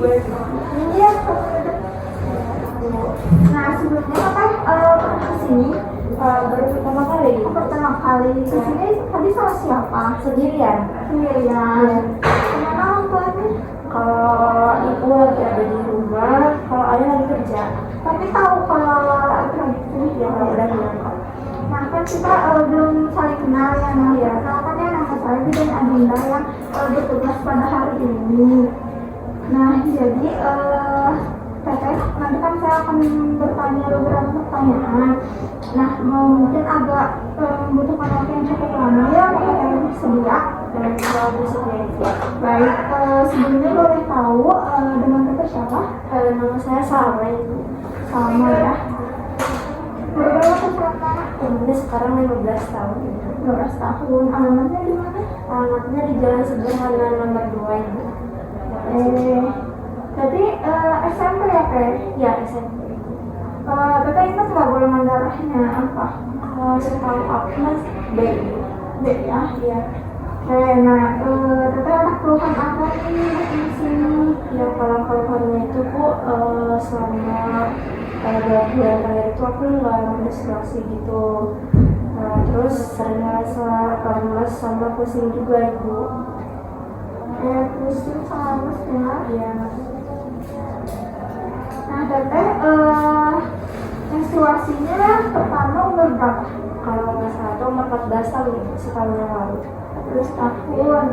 Iya. Nah sebelumnya kan pernah kesini Baru pertama kali. pertama kali kesini tadi sama siapa? Sendirian. Sendirian. Kemana orang tuanya? Kalau ibu lagi ada di rumah, kalau ayah lagi kerja. Tapi tahu kalau lagi kesini Ya kalau udah bilang kok. Nah kan kita belum saling kenal ya. Nah ya kan ya nama saya dan Adinda yang bertugas pada hari ini. Nah jadi Teteh, nanti kan saya akan bertanya beberapa pertanyaan. Nah mungkin agak membutuhkan waktu yang cukup lama ya, apakah yang bersedia? Dan kalau bersedia itu. Baik, sebelumnya boleh tahu dengan Teteh siapa? Nama saya Salma ibu. Sama ya. Berapa kesehatan? Umurnya sekarang 15 tahun. 12 tahun. Alamatnya di mana? Alamatnya di Jalan Sederhana nomor 2 ibu. Jadi SMP ya Teh? Ya SMP. Teteh ingat nggak golongan darahnya apa? Kalau setahu aku mas B ibu. B ya? Iya. Oke, nah Teteh ada keluhan apa nih di sini? Ya kalau keluhannya itu bu selama 2 bulan terakhir itu aku nggak menstruasi gitu. Terus sering merasa lemas sama pusing juga ibu. Pusing sama lemes ya? Iya. Nah Teteh menstruasinya pertama umur berapa? Kalau nggak salah itu umur 14 tahun ibu, setahun yang lalu. 14 tahun.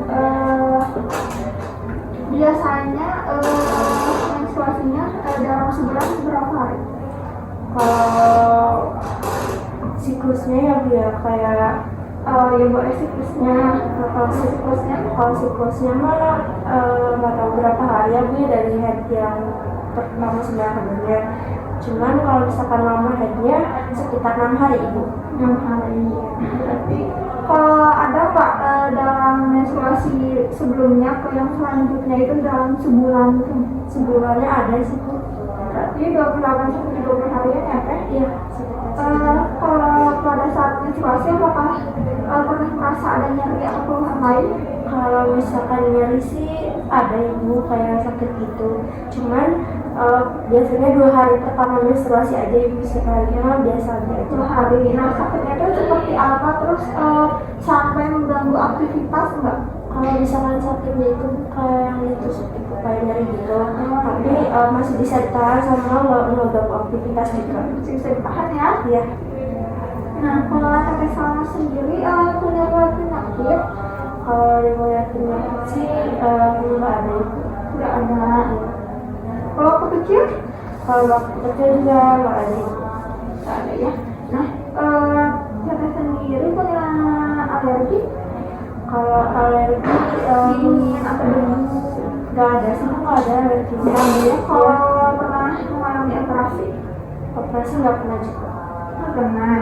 Biasanya menstruasinya dalam sebulan berapa hari? Kalau siklusnya ya bu ya kayak Ya boleh siklusnya. kalau siklusnya mah nggak tahu berapa hari ya bu ya dari head yang pertama 9 harinya. Cuman kalau misalkan lama headnya sekitar 6 hari ibu. 6 hari. Berarti kalau ada Pak dalam menstruasi sebelumnya ke yang selanjutnya itu dalam sebulan tuh. Sebulannya ada sih bu. Berarti 28 sampai 30 harian ya Teh? Iya. Kalau pada saat menstruasi apakah pernah merasa ada nyeri atau keluhan lain? Kalau misalkan nyeri sih ada ibu kayak sakit gitu. Cuman biasanya 2 hari pertama menstruasi aja ibu, sekalinya biasa aja. 2 hari. Nah sakitnya itu seperti apa? Terus sampai mengganggu aktivitas enggak? Kalau misalkan sakitnya itu kayak yang ditusuk itu kayak nyeri gitu, tapi masih bisa ditahan sama nggak ganggu aktivitas juga. Bisa ditahan ya? Iya. Nah kalau Teteh Salma sendiri punya riwayat penyakit? Kalau riwayat penyakit sih nggak ada ibu. Nggak ada. Kalau waktu kecil? Kalau waktu kecil juga nggak ada ibu. Nggak ada ya. Nah Teteh sendiri punya alergi? Kalau alergi Dingin atau dingin? nggak ada sih, nggak ada alergi. Ya, kalau pernah mengalami operasi? Operasi nggak pernah juga. Nggak pernah.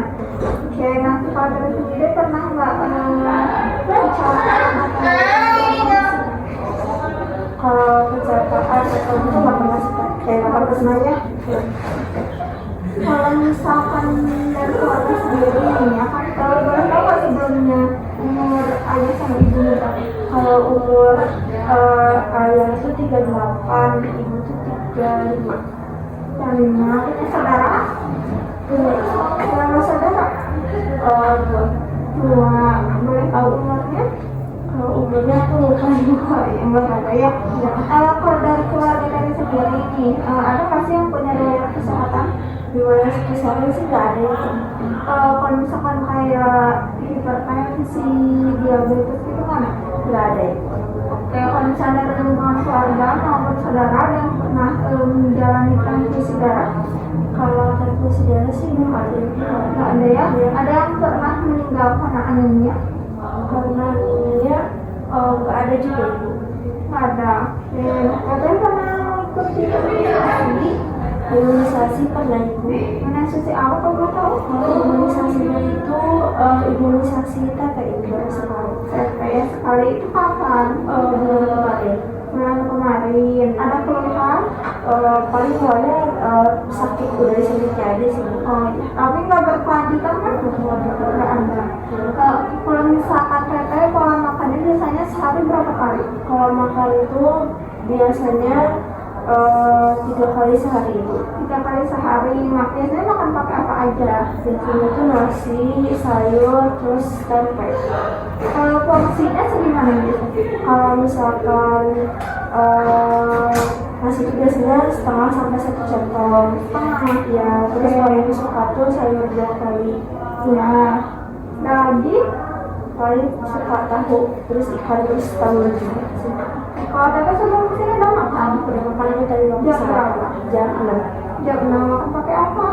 Oke, nah kalau Teteh sendiri pernah nggak kecelakaan atau Kalau kecelakaan atau itu nggak pernah sih Kak. nggak pernah ya? Kalau misalkan dari keluarga sendiri nih ya kan kalau boleh tahu nggak sebelumnya umur ayah sama ibu berapa? Kalau umur ayah itu 38, ibu itu 35. Yang 5 punya saudara? Punya saudara? 2. Boleh tahu umurnya? Kalau umurnya aku lupa juga. Yang belum ada ya? Kalau dari keluarga dari sendiri nih ada nggak sih yang punya riwayat kesehatan? Riwayat kesehatan sih nggak ada ya. Kalau misalkan kayak hipertensi, diabetes gitu kan? Nggak ada ya. Oke, kalau misalnya dari lingkungan keluarga maupun saudara ada yang pernah menjalani transfusi darah? Kalau transfusi darah sih belum ada ya. Nggak ada ya? Ada yang pernah meninggal karena anemia? Karena anemia nggak ada juga ibu. Nggak ada. Ada yang pernah mengikuti imunisasi? Imunisasi pernah ibu. Imunisasi apa kalau boleh tahu? Imunisasinya itu imunisasi TB baru sekali. TB sekali itu kapan? Bulan kemarin. Bulan kemarin. Ada keluhan? Paling soalnya sakit dari suntiknya aja sih. Oh iya. Tapi nggak berkelanjutan kan? Nggak ada. Kalau misalkan teteh pola makannya biasanya sehari berapa kali? Kalau makan itu biasanya 3 kali sehari Bu. 3 kali sehari. Biasanya makan pakai apa aja? Biasanya tuh nasi, sayur, terus tempe. Porsinya segimana gitu? Kalau misalkan nasi itu biasanya setengah sampai 1 centong. Ya, terus paling suka tuh sayur brokoli. Ya. Daging? Paling suka tahu, terus ikan, terus telur juga sih. Kalau Teteh sebelum kesini udah makan? Udah makan ini tadi waktu Jam berapa? Jam 6. Jam 6 makan pakai apa?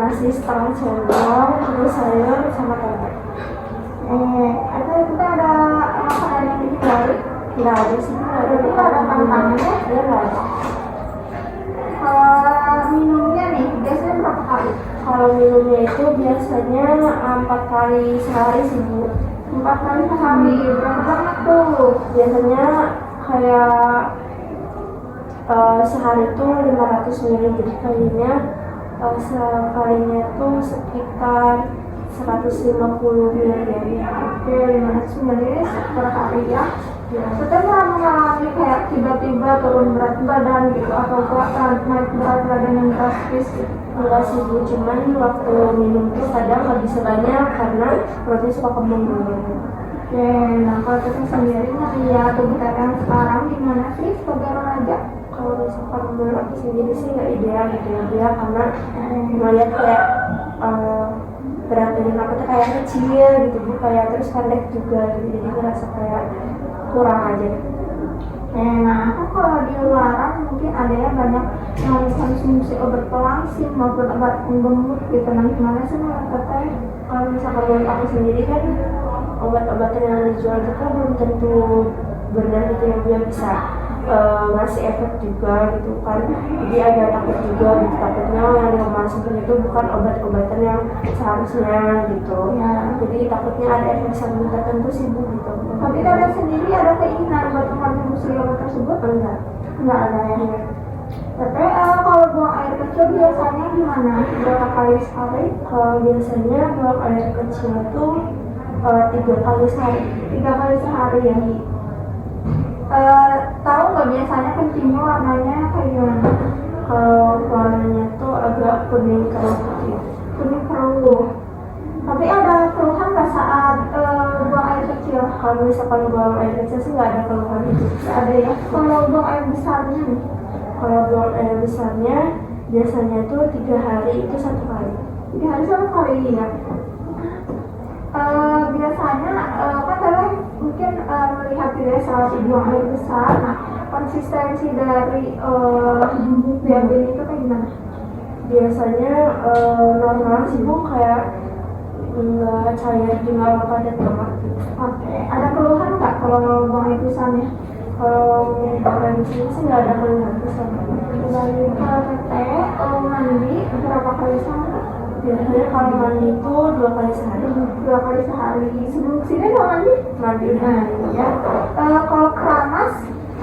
Nasi setengah centong, terus sayur sama tempe. Ada kita ada makanan yang dihindari? Nggak ada sih, nggak ada. Itu ada tantangannya? Iya nggak ada. Kalau minumnya nih, biasanya berapa kali? Kalau minumnya itu biasanya 4 kali sehari sih Bu. 4 kali sehari, berapa banget tuh? Biasanya kayak sehari itu 500 ml, jadi kalinya sekalinya itu sekitar 150 ml. Oke, 500 ml per hari ya. Kita pernah mengalami kayak tiba-tiba turun berat badan gitu atau naik berat badan yang drastis gitu? Enggak sih Bu, cuman waktu minum tuh kadang lebih banyak karena perutnya suka kembung dulu. Oke, nah kalau kita sendiri ya tubuh Teteh sekarang gimana sih sebagai remaja? Kalau misalkan menurut aku sendiri sih nggak ideal gitu ya Bu ya, karena melihat kayak berat badan aku tuh kayak kecil gitu Bu, kayak terus pendek juga gitu, jadi ngerasa kayak kurang aja. Nah, aku kalau di luaran mungkin ada ya banyak yang konsumsi obat pelangsing maupun obat penggemuk gitu. Nah, gimana sih menurut Teteh? Kalau misalkan menurut aku sendiri kan obat-obatan yang dijual itu kan belum tentu benar gitu ya Bu, yang bisa ngasih efek juga gitu kan. Jadi ada takut juga gitu, takutnya yang dikonsumsi itu bukan obat-obatan yang seharusnya gitu Ya. Jadi takutnya ada efek samping tertentu sih Bu gitu. Tapi Teteh sendiri ada keinginan buat mengkonsumsi obat tersebut? Enggak ada ya. Teteh kalau buang air kecil biasanya gimana? Berapa kali sehari? Kalau biasanya buang air kecil tuh 3 kali sehari. 3 kali sehari ya. Tahu nggak biasanya kencingnya warnanya kayak gimana? Kalau warnanya tuh agak kuning keruh gitu. Kuning keruh. Tapi ada keluhan nggak saat buang air kecil? Kalau misalkan buang air kecil sih nggak ada keluhan itu. Nggak ada ya. Kalau buang air besarnya nih? Kalau buang air besarnya biasanya tuh 3 hari itu 1 kali. 3 hari 1 kali ya. Biasanya kan Teteh mungkin melihat tidak saat buang air besar. Nah, konsistensi dari BAB itu kayak gimana? Biasanya normal sih Bu, kayak nggak cair juga nggak padat banget gitu. Oke, ada keluhan nggak kalau buang air besarnya? Kalau buang air besar sih nggak ada keluhan tuh sama. Dari kalau Teteh mandi berapa kali sehari? Biasanya kalau mandi itu 2 kali sehari. 2 kali sehari. Sebelum kesini udah mandi? Mandi Ya. Kalau keramas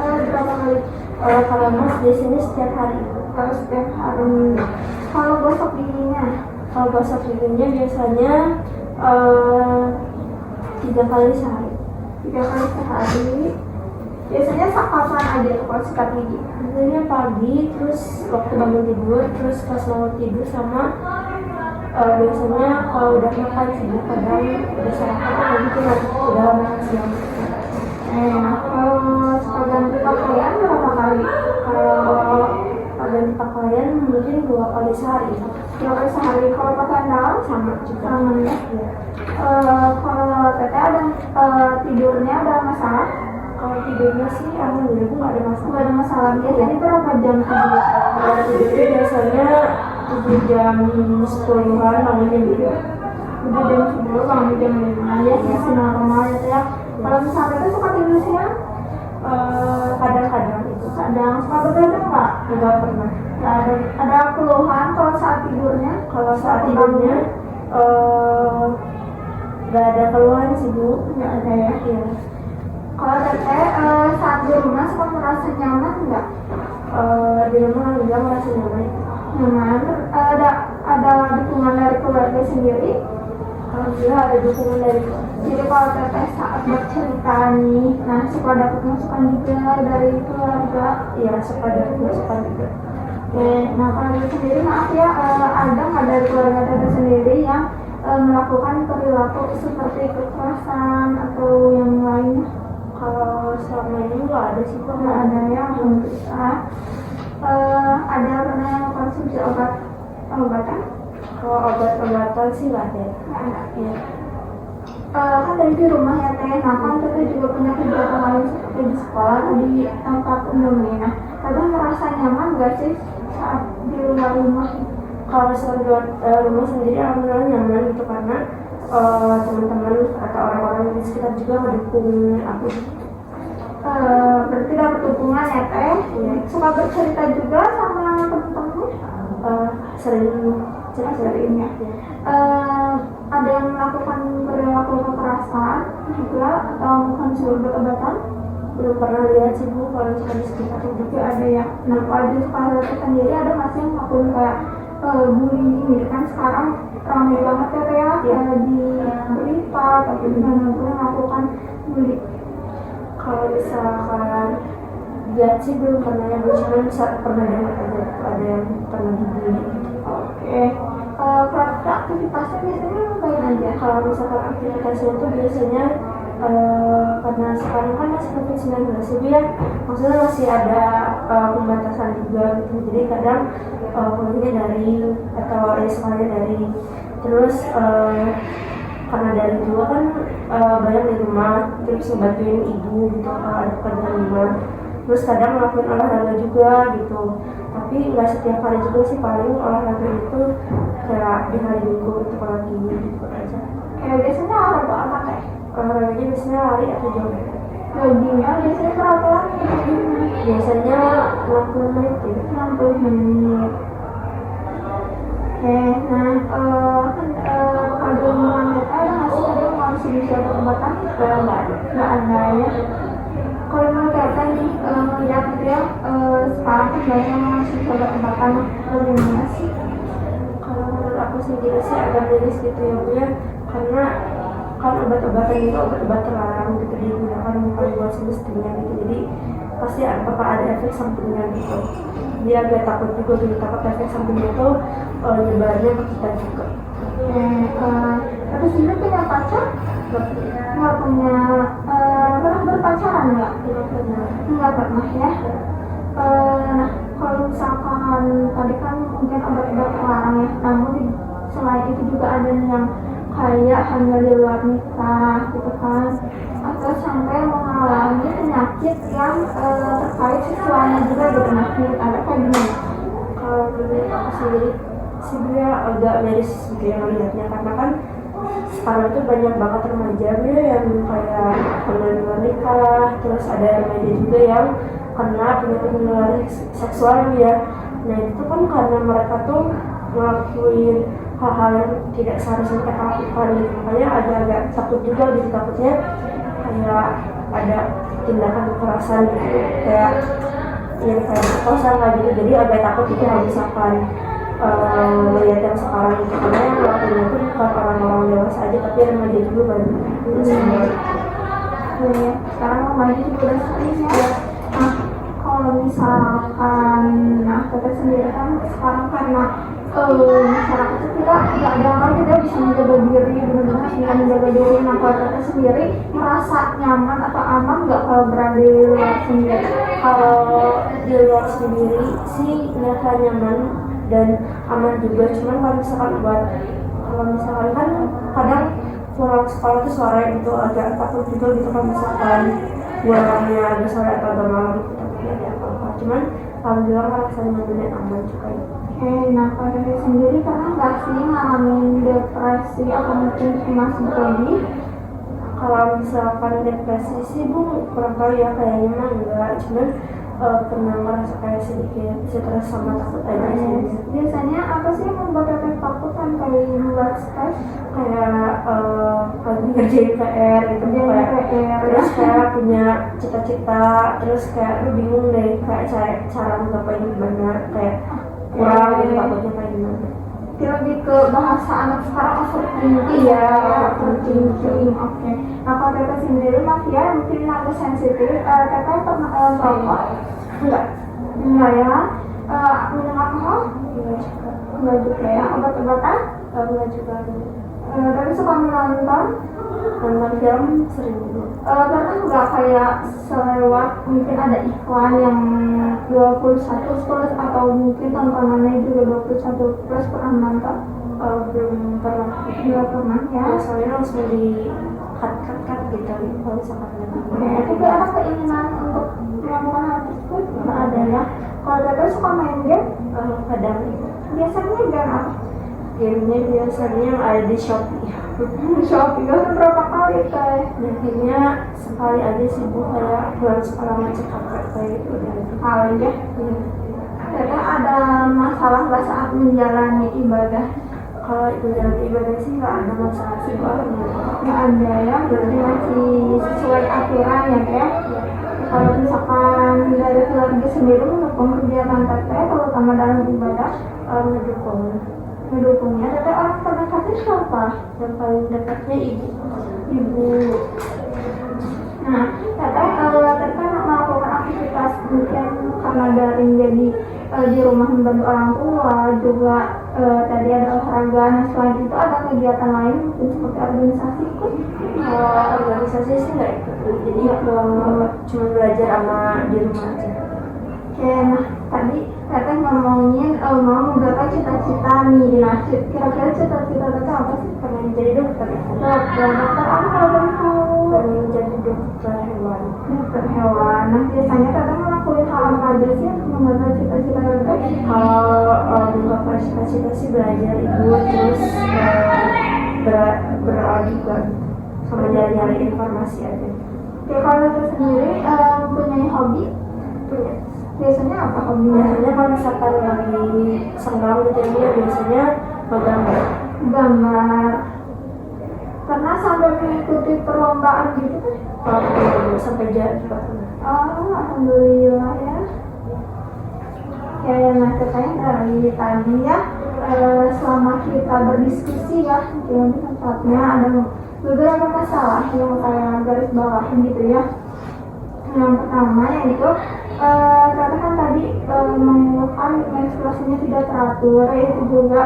berapa kali? kalau Mas biasanya setiap hari. Kalau setiap hari. Kalau gosok giginya? Kalau gosok giginya biasanya 3 kali sehari. 3 kali sehari. Biasanya kapan aja tuh kalau sikat gigi? Biasanya pagi, terus waktu bangun tidur, terus pas mau tidur, sama biasanya kalau udah makan sih, kadang udah sarapan gitu nanti udah makan siang. Kalau suka ganti pakaian berapa kali? Kalau ganti pakaian mungkin 2 kali sehari. 2 kali sehari. Kalau pakaian dalam Sama juga. sama ya. Kalau Teteh ada tidurnya ada masalah? Kalau tidurnya sih alhamdulillah nggak ada masalah. Nggak ada masalah. Biasanya berapa jam tidur? Kalau tidurnya biasanya 7 jam 10-an bangunnya gitu. Udah jam 10 bangun jam 5 ya masih normal gitu ya. Kalau misalnya Teteh suka tidur siang? Kadang-kadang itu Kadang suka begadang nggak? nggak pernah. Nggak ada keluhan kalau saat tidurnya? Kalau saat tidurnya nggak ada keluhan sih Bu. Nggak ada ya. Iya. Kalau Teteh saat di rumah suka merasa nyaman nggak? Di rumah juga merasa nyaman. Nyaman. Ada dukungan dari keluarga sendiri? Alhamdulillah ada dukungan dari keluarga. Jadi kalau teteh saat bercerita nih, nah suka dapat masukan juga dari keluarga. Iya, suka dapat masukan juga. Oke, nah kalau dari sendiri maaf ya, ada nggak dari keluarga teteh sendiri yang melakukan perilaku seperti kekerasan atau yang lainnya? Kalau selama ini nggak ada sih Pak. Nggak ada ya, alhamdulillah. Ada pernah yang konsumsi obatan? Kalau obat-obatan sih nggak ada. Nggak ada. Iya. Kan dari di rumah ya teh, nah kan teteh juga punya kegiatan lain seperti di sekolah atau di tempat umum nih. Nah, kadang merasa nyaman gak sih saat di luar rumah? Kalau misalnya di rumah sendiri alhamdulillah nyaman gitu karena teman-teman atau orang-orang di sekitar juga mendukung aku. Berarti dapat dukungan ya teh. Iya. Suka bercerita juga sama teman-teman. Sering Seringnya. Ada yang melakukan perilaku kekerasan juga atau mengkonsumsi obat-obatan? belum pernah lihat sih Bu kalau misalkan di sekitar itu. Juga ada ya. Nah, kalau di sekolah sendiri ada masih yang melakukan kayak bullying gitu kan sekarang ramai banget ya teh ya, di berita atau di mana pun melakukan bullying. Kalau misalkan lihat sih belum pernah yang cuman pernah dengar aja ada yang pernah dibully. Oke. Praktek aktivitasnya biasanya ngapain aja? Kalau misalkan aktivitasnya itu biasanya karena sekarang kan masih COVID-19 itu ya, maksudnya masih ada pembatasan juga gitu. Jadi kadang kuliahnya daring atau sekolahnya daring. Terus karena daring juga kan banyak di rumah, terus ngebantuin ibu gitu kalau ada pekerjaan rumah. Terus kadang ngelakuin olahraga juga gitu. Tapi nggak setiap hari juga sih, paling olahraga itu kayak di hari Minggu itu kalau lagi gitu aja. Biasanya olahraga apa teh? Olahraganya biasanya lari atau jogging. Joggingnya biasanya berapa lama? Biasanya 60 menit ya. 60 menit. Oke, nah kan ada hubungan kita ada nggak sih tadi konsumsi obat-obatan? Nggak ada ya. Kalau menurut kita nih melihat gitu ya, sekarang kan banyak yang konsumsi obat-obatan, bagaimana sih? Kalau menurut aku sendiri sih agak miris gitu ya Bu ya, karena kan obat-obatan itu obat-obat terlarang gitu digunakan bukan buat semestinya gitu, jadi pasti bakal ada efek sampingnya gitu. Dia agak takut juga gitu, takut efek sampingnya itu nyebarnya ke kita juga. Tapi sendiri punya pacar? Nggak punya. Pernah berpacaran nggak? Nggak pernah ya. Nah, kalau misalkan tadi kan mungkin obat-obat terlarang ya, namun selain itu juga ada yang kayak hamil di luar nikah gitu kan, atau sampai mengalami penyakit yang terkait seksualnya juga gitu. Nah, ada kayak gimana? Kalau menurut aku sendiri sebenarnya agak miris gitu ya melihatnya, karena kan sekarang tuh banyak banget remaja yang kayak hamil di luar nikah, terus ada remaja juga yang kena penyakit menular seksual ya. Nah itu kan karena mereka tuh ngelakuin hal-hal yang tidak seharusnya mereka lakukan gitu. Makanya agak-agak takut juga gitu, takutnya kayak ada tindakan kekerasan gitu, kayak yang kayak perkosa nggak gitu. Jadi agak takut gitu kalau misalkan melihat yang sekarang itu, karena yang ngelakuin itu bukan orang-orang dewasa aja tapi remaja juga banyak. Sekarang remaja juga udah sering ya. Nah, kalau misalkan, nah kita sendiri kan sekarang karena masyarakat itu kita nggak ada orang tidak bisa menjaga diri, benar-benar bisa menjaga diri. Nah, kalau kita sendiri merasa nyaman atau aman nggak kalau berada di luar sendiri? Kalau di luar sendiri sih merasa nyaman dan aman juga, cuman kalau misalkan kan kadang pulang sekolah tuh sore itu agak takut juga gitu kalau misalkan pulangnya agak sore atau agak malam gitu, takutnya ada apa-apa. Cuman alhamdulillah rasanya nyaman dan aman juga. Nah kalau dari sendiri pernah nggak sih ngalamin depresi atau mungkin cemas berlebih? Kalau misalkan depresi sih Bu kurang tahu ya, kayaknya mah enggak, cuman pernah merasa kayak sedikit stres sama takut aja sih. Biasanya apa sih yang membuat teteh takut kan kayak luar stres? Kayak lagi ngerjain PR gitu, kayak terus kayak punya cita-cita, terus kayak lu bingung deh kayak cara menggapainya gimana, kayak kurang gitu, takutnya kayak gimana. lebih ke bahasa anak sekarang overthinking ya, overthinking. Oke. Nah kalau teteh sendiri mas ya mungkin agak sensitif. Teteh pernah merokok? Enggak ya. Minum alkohol? Enggak juga ya. Obat-obatan? Enggak juga. Tapi suka menonton? Nonton film sering juga. Pernah nggak kayak selewat mungkin ada iklan yang 21 plus atau mungkin tontonannya juga 21 plus pernah nonton? Belum pernah. Belum pernah ya. Soalnya langsung di cut gitu kalau misalkan Tapi ada keinginan untuk melakukan hal tersebut? Nggak ada ya. Kalau teteh suka main game? kadang Biasanya game apa? gamenya biasanya yang ada di Shopee. Shopee kan berapa kali teh? Biasanya sekali aja sih bu, kayak bulan sekolah ngecek kakak kayak gitu Kali ya. Teteh ada masalah nggak saat menjalani ibadah? Kalau ibadah sih nggak ada masalah sih bu. Nggak ada ya, berarti masih sesuai aturan ya teh. Kalau misalkan dari keluarga sendiri mendukung kegiatan teteh terutama dalam ibadah, mendukungnya. Teteh orang terdekatnya siapa? Yang paling dekatnya Ibu. Nah, teteh melakukan aktivitas mungkin karena daring jadi di rumah membantu orang tua juga, tadi ada olahraga. Nah selain itu ada kegiatan lain mungkin seperti organisasi ikut? organisasi sih nggak ikut, jadi cuma belajar sama di rumah aja. Oke, nah tadi teteh ngomongin mau menggapai cita-cita nih. Nah kira-kira cita-cita teteh apa sih? Pengen jadi dokter itu. Dokter apa kalau boleh tahu? Pengen jadi dokter hewan. Dokter hewan. Nah biasanya teteh ngelakuin hal apa aja sih untuk menggapai cita-cita teteh? Kalau menggapai cita-cita sih belajar ibu, terus berdoa juga sama nyari informasi aja. Oke, kalau teteh sendiri mempunyai hobi? Punya. Biasanya apa hobinya? Biasanya kalau misalkan lagi senggang gitu ya, biasanya menggambar. Gambar. Pernah sampai mengikuti perlombaan gitu kan? Kalau sampai jadi juga pernah. Oh, alhamdulillah ya. Ya, nah katanya dari tadi ya, selama kita berdiskusi ya, mungkin tempatnya ada beberapa masalah yang saya garis bawahi gitu ya. Yang pertama yaitu karena kan tadi mengeluhkan menstruasinya tidak teratur, itu juga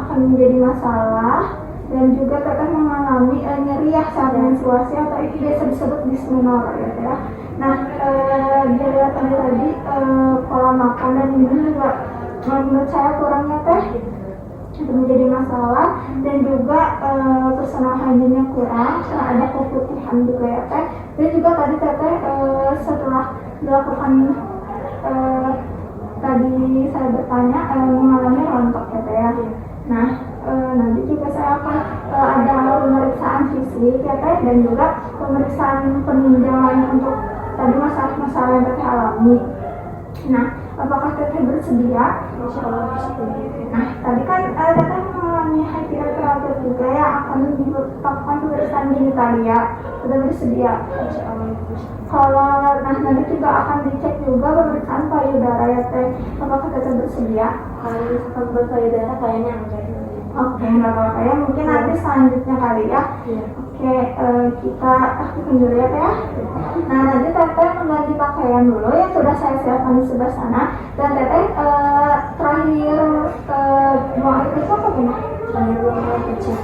akan menjadi masalah, dan juga teteh mengalami nyeri ya saat menstruasi atau itu biasa disebut dysmenorrhea ya teh. Nah dilihat tadi pola makan dan minum juga menurut saya kurangnya teh itu menjadi masalah, dan juga personal hygiene-nya kurang, ada keputihan juga ya teh. Dan juga tadi teteh setelah dilakukan tadi saya bertanya mengalami rontok ya teh ya. Nah nanti juga saya akan ada pemeriksaan fisik ya teh, dan juga pemeriksaan peninjauan untuk tadi masalah-masalah yang teteh alami. Nah apakah teteh bersedia? Insya Allah bersedia. Nah tadi kan teteh mengalami hyperthyroid juga ya, akan dilakukan pemeriksaan genitalia. Sudah bersedia? Insya Allah bersedia. Kalau nanti juga akan dicek juga pemeriksaan payudara ya teh, apakah teteh bersedia? Kalau misalkan berpayudara kayaknya enggak. Oke, nggak apa-apa ya, mungkin nanti selanjutnya kali ya. Iya. Oke, kita aktifin dulu ya teh. Nah nanti teteh mengganti pakaian dulu yang sudah saya siapkan di sebelah sana. Dan teteh terakhir buang air kecil apa gimana? Terakhir buang air kecil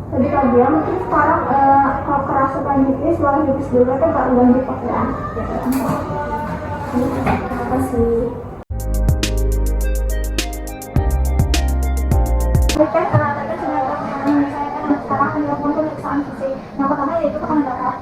Tadi pagi ya, mungkin sekarang kalau kerasa pipis, boleh pipis dulu teh baru ganti pakaian. Terima kasih. Oke, teteh sudah menyelesaikan. Sekarang akan dilakukan pemeriksaan fisik. Yang pertama yaitu tekanan darah.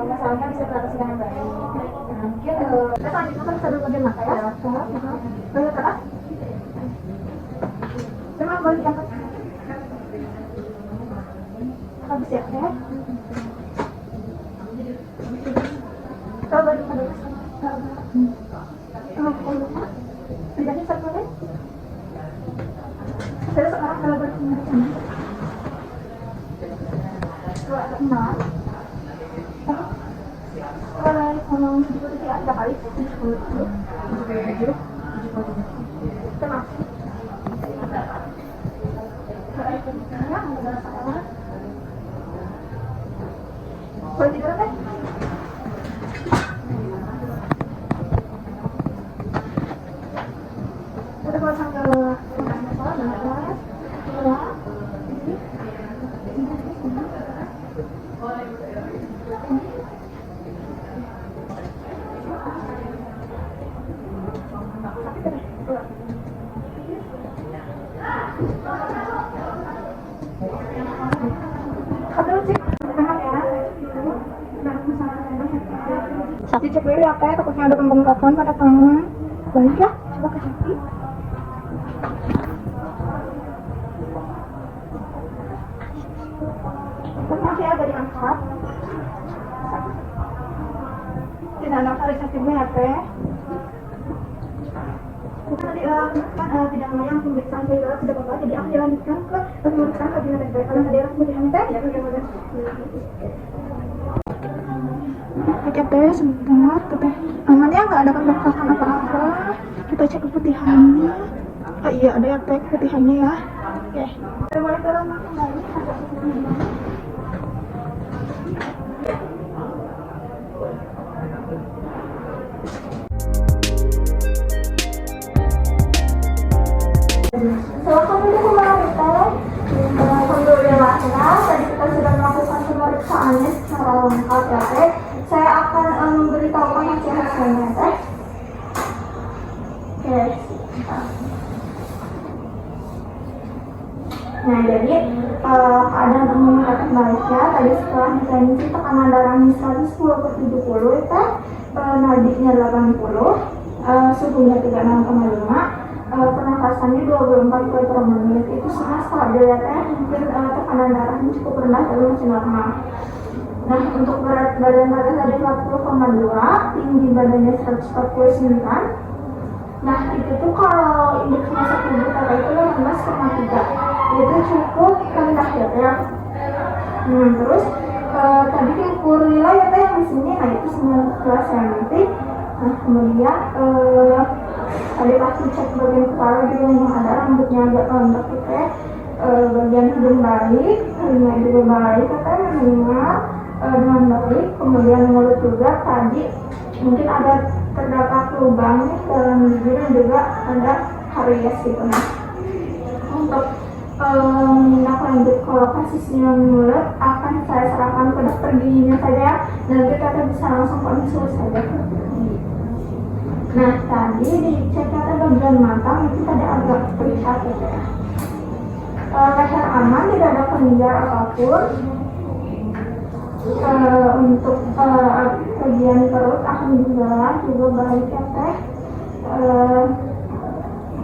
masalahnya bisa teratasi dengan baik. Nah, mungkin kita lanjutkan ke bagian mata ya. Banyak kata. Cuma boleh diangkat. Habis ya, ya. Coba dulu. Bedanya satu lagi. Saya sekarang kalau berpindah dua enam. Kalau seperti ada kali 70 tenang. Boleh tidur kan? Udah pasang ke dicek dulu ya kayak takutnya ada pembengkakan pada tangan. Balik ya, coba ke kaki. Masih agak diangkat. Tidak ada tarik sakitnya ya teh. Kita tadi tidak melayang pemeriksaan saya sudah bapak, jadi aku dilanjutkan ke pemeriksaan kabinet teh. Karena tadi aku pemeriksaan teh ya bagaimana? Cek deh sebentar, teteh aman ya, nggak ada pembengkakan apa-apa. Kita cek keputihannya. Oh iya, ada ya teh keputihannya ya. Oke. Kita boleh turun kembali. Silakan dulu kembali teh. Alhamdulillah, tadi kita sudah melakukan pemeriksaannya secara lengkap ya teh. Saya akan memberitahukan hasilnya teh. Oke. Nah, jadi keadaan umum rakyat Malaysia tadi setelah ditensi tekanan darahnya 110/70 teh, nadinya 80, suhunya 36,5, pernafasannya 24 kali per menit, itu sangat stabil ya teh. Mungkin tekanan darahnya cukup rendah tapi masih normal. Nah, untuk berat badan tadi 40,2, tinggi badannya 149. Nah, itu tuh kalau indeks massa tubuh tadi itu 18,3, itu cukup rendah ya teh. Terus tadi diukur nilai ya teh yang di sini, nah itu 19 cm. Nah, kemudian tadi pasti cek bagian kepala juga yang ada rambutnya agak pendek gitu ya. Bagian hidung baik, telinga juga baik, katanya mendengar dengan baik. Kemudian mulut juga tadi mungkin ada terdapat lubang nih dalam bibir dan juga ada karies gitu. Nah, untuk menindaklanjut kalau kasusnya mulut akan saya serahkan ke dokter giginya saja dan kita bisa langsung konsul saja ke dokter gigi. Nah, tadi dicek kata bagian mata itu tadi agak terlihat gitu ya. Leher aman, tidak ada penginjar apapun. Untuk bagian perut alhamdulillah juga baik ya teh.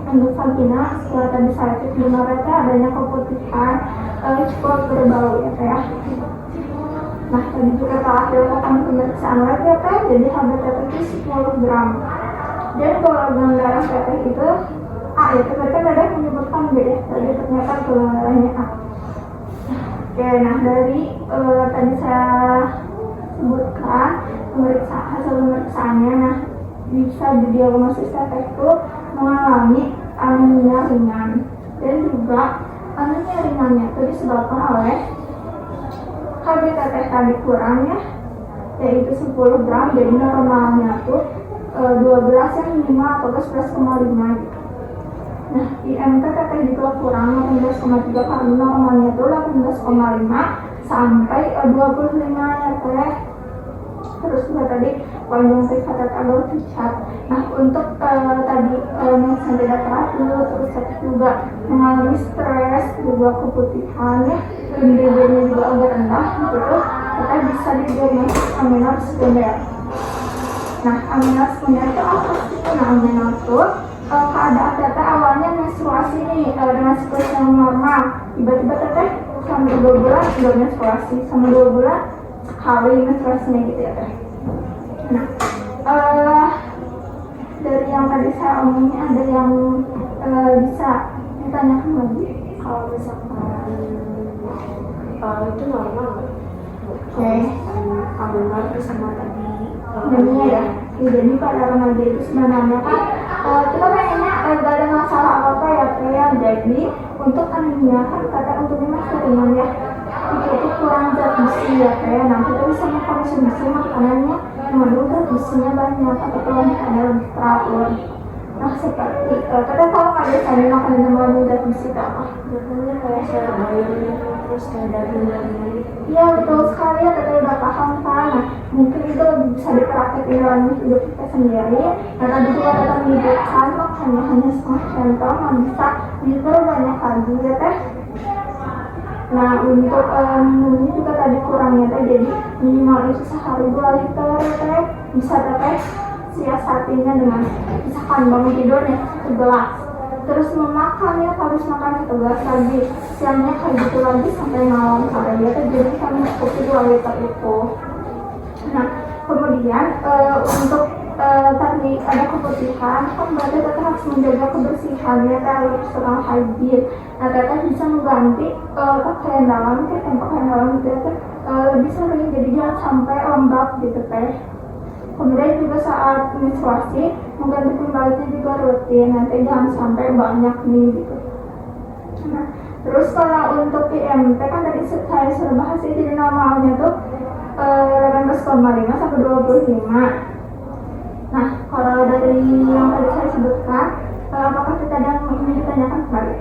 Untuk vagina setelah tadi saya cek benar teh adanya keputihan, cukup berbau ya teh. Nah, tadi juga telah dilakukan pemeriksaan lab ya teh, jadi HBT itu 10 gram. Dan golongan darah teh itu A ya, ternyata ada yang menyebutkan B ya, tadi ternyata golongan darahnya A. Oke, nah dari tadi saya sebutkan hasil pemeriksaannya, nah bisa didiagnosis teteh itu mengalami anemia ringan dan juga anemia ringannya itu disebabkan oleh KB teteh tadi kurangnya yaitu 10 gram, jadi normalnya tuh 12 yang minimal atau 11,5 gitu. Nah, IMT teteh juga kurang 18,3 karena normalnya itu 18,5 sampai 25 ya teh. Terus juga tadi panjang teteh agak pucat. Nah, untuk tadi yang tidak teratur, terus teteh juga mengalami stres, juga keputihan ya, BB-nya juga agak rendah gitu. kita bisa didiagnosis amenor sekunder. Nah, amenor sekunder itu apa sih? Nah, amenor itu keadaan teteh awalnya menstruasi nih dengan siklus yang normal, tiba-tiba teteh selama 2 bulan udah menstruasi, sama 2 bulan sekali menstruasinya gitu ya teh. Nah, dari yang tadi saya omongin ada yang bisa ditanyakan lagi? Kalau misalkan itu normal nggak? Oke. Amenor itu sama tadi Jadinya ya, jadi pada remaja itu sebenarnya kan kita pengennya gak ada masalah apa-apa ya teh ya. Jadi untuk anemia kan kata untuk memang keringan ya, itu kurang zat besi ya teh. Nah kita bisa mengkonsumsi makanannya yang mengandung zat besinya banyak atau kalau misalnya lebih teratur. Nah seperti kita tahu nggak biasanya makanan yang mengandung zat besi itu apa? biasanya kayak sayur bayam terus kayak daging-daging gitu. Iya betul sekali ya, kita udah paham kan. Nah, mungkin itu bisa dipraktekin dalam hidup kita sendiri. Dan tadi juga ada menyebutkan makannya hanya setengah centong, nggak bisa diperbanyak lagi ya teh. Nah untuk minumnya juga tadi kurangnya teh, jadi minimal itu sehari 2 liter ya teh. Bisa teh siasatinya dengan misalkan bangun tidur nih 1 gelas, terus memakannya habis makan 1 gelas lagi, siangnya kayak gitu lagi sampai malam sampai dia tuh jadi kita mencukupi 2 liter itu. Nah kemudian untuk tadi ada keputihan kan berarti kita harus menjaga kebersihannya kalau setelah haid. Nah kita bisa mengganti pakaian dalam kayak pakaian dalam itu ya lebih sering, jadi jangan sampai lembab gitu teh. Kemudian juga saat menstruasi mengganti pembaliknya juga rutin, nanti jangan sampai banyak nih gitu. Nah, terus kalau untuk IMT kan tadi saya sudah bahas ya, jadi normalnya tuh 18,5 sampai 25. Nah, kalau dari yang tadi saya sebutkan, apakah kita ada yang ingin ditanyakan kembali?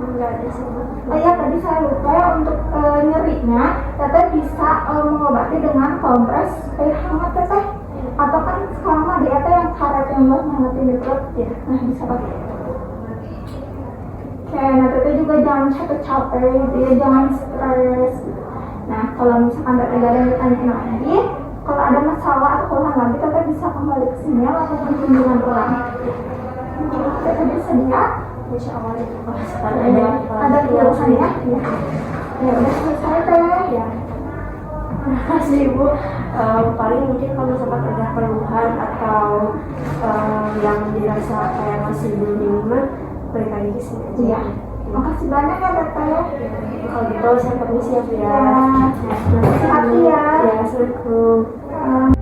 Enggak ada sih. Ya tadi saya lupa ya untuk nyerinya, teteh bisa mengobati dengan kompres air hangat teteh. Atau kan sekarang mah dia tuh yang karet yang buat nyangetin di perut ya, nah bisa pakai itu. Oke, nah teteh juga jangan capek-capek gitu ya, jangan stres. Nah kalau misalkan teteh gak ada yang ditanyain lagi, kalau ada masalah atau keluhan lagi teteh bisa kembali ke sini ya, lakukan kunjungan ulang. Teteh bersedia? Insya Allah itu pas Ada keluhan ya? Ya udah selesai teh ya. Terima kasih Ibu. Paling mungkin kalau misalkan ada keluhan atau yang dirasa kayak masih belum nyaman, balik lagi ke sini aja. Iya. Makasih banyak ya teteh. Kalau gitu saya permisi ya Bu ya. Ya. Nah, Hati ya. Ya, assalamualaikum.